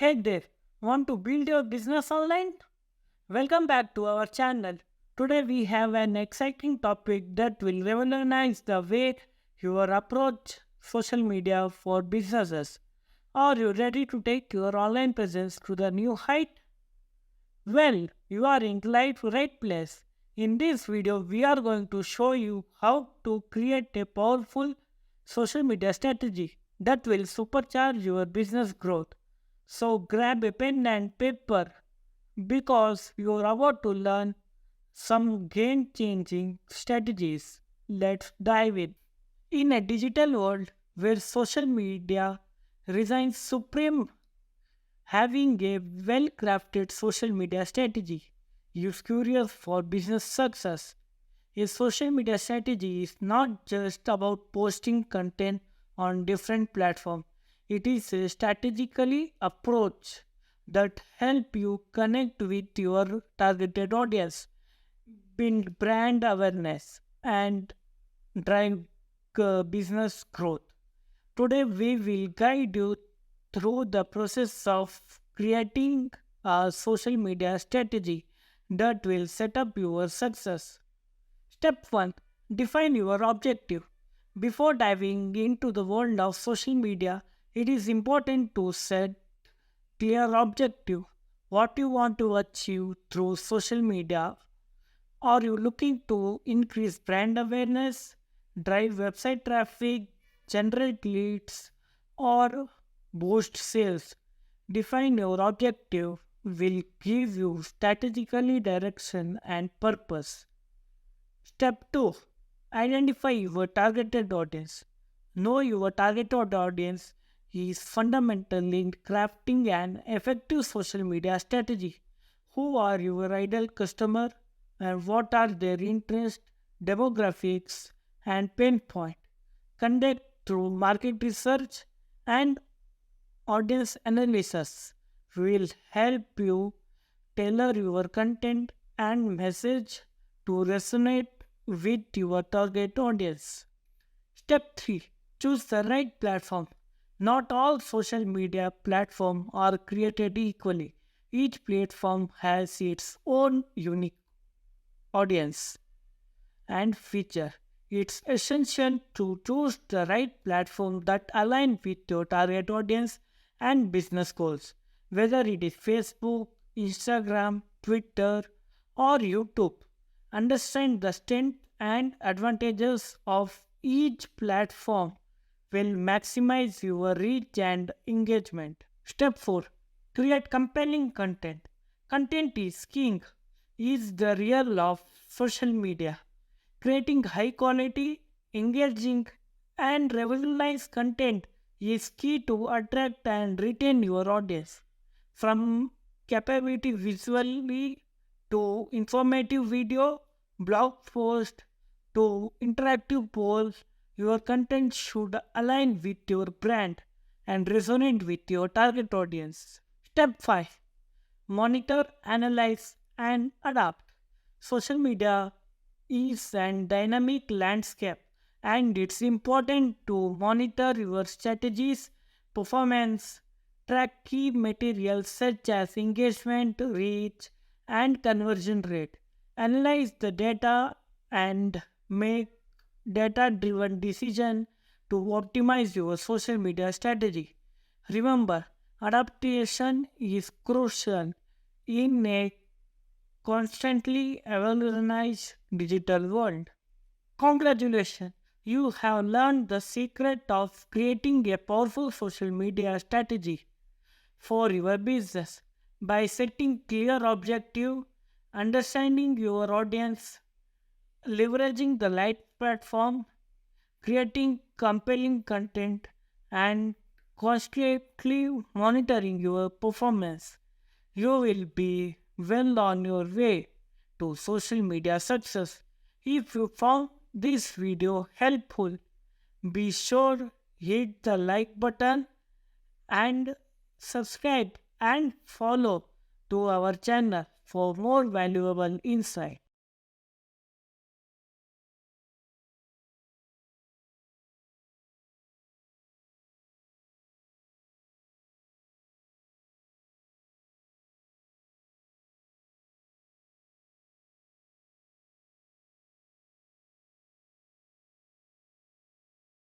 Hey there, want to build your business online? Welcome back to our channel. Today we have an exciting topic that will revolutionize the way you approach social media for businesses. Are you ready to take your online presence to the new height? Well, you are in the right place. In this video, we are going to show you how to create a powerful social media strategy that will supercharge your business growth. So grab a pen and paper because you are about to learn some game changing strategies. Let's dive in. In a digital world where social media reigns supreme, having a well crafted social media strategy is curious for business success. A social media strategy is not just about posting content on different platforms. It is a strategically approach that help you connect with your targeted audience, build brand awareness, and drive business growth. Today, we will guide you through the process of creating a social media strategy that will set up your success. Step 1. Define your objective. Before diving into the world of social media, it is important to set clear objective. What you want to achieve through social media. Are you looking to increase brand awareness, drive website traffic, generate leads, or boost sales? Define your objective will give you strategically direction and purpose. Step 2. Identify your targeted audience. Know your targeted audience is fundamental in crafting an effective social media strategy. Who are your ideal customer and what are their interests, demographics, and pain point? Conduct through market research and audience analysis will help you tailor your content and message to resonate with your target audience. Step 3. Choose the right platform. Not all social media platforms are created equally. Each platform has its own unique audience and feature. It's essential to choose the right platform that align with your target audience and business goals. Whether it is Facebook, Instagram, Twitter, or YouTube, understand the strength and advantages of each platform will maximize your reach and engagement. Step 4. Create compelling content. Content is king, is the real of social media. Creating high quality, engaging, and revolutionized content is key to attract and retain your audience. From capability visually to informative video, blog post to interactive polls, your content should align with your brand and resonate with your target audience. Step 5. Monitor, analyze, and adapt. Social media is an dynamic landscape, and it's important to monitor your strategies, performance, track key materials such as engagement, reach, and conversion rate. Analyze the data and make data driven decision to optimize your social media strategy. Remember, adaptation is crucial in a constantly evolutionized digital world. Congratulations! You have learned the secret of creating a powerful social media strategy for your business by setting clear objective, understanding your audience, leveraging the light platform, creating compelling content, and constantly monitoring your performance. You will be well on your way to social media success. If you found this video helpful, be sure hit the like button and subscribe and follow to our channel for more valuable insight.